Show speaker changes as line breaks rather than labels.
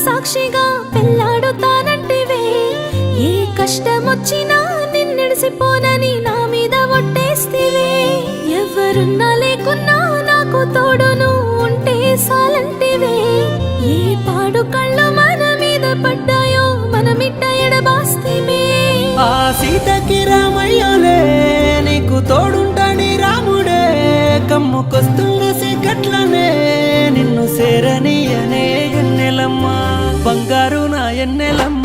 సాక్షిగా పెళ్ళాడుతానంటివే ఏ కష్టమొచ్చినా నిన్నెడిసిపోనని నా మీద ఒట్టేస్తివే ఎవరున్నా లేకున్నా నాకు తోడు నువ్వు ఉంటే సాలంటివే ఏ పాడు కళ్ళు మన మీద పడ్డాయో మనమిట్ట ఎడబాస్తివే
ఆ సీతకి రామయ్యలే నీకు తోడుంటాని రాముడే కమ్ముకొస్తున్న సిగట్లనే నిన్ను సేరనీయనే ఎన్నెలమ్మ బంగారు నా ఎన్నెలమ్మ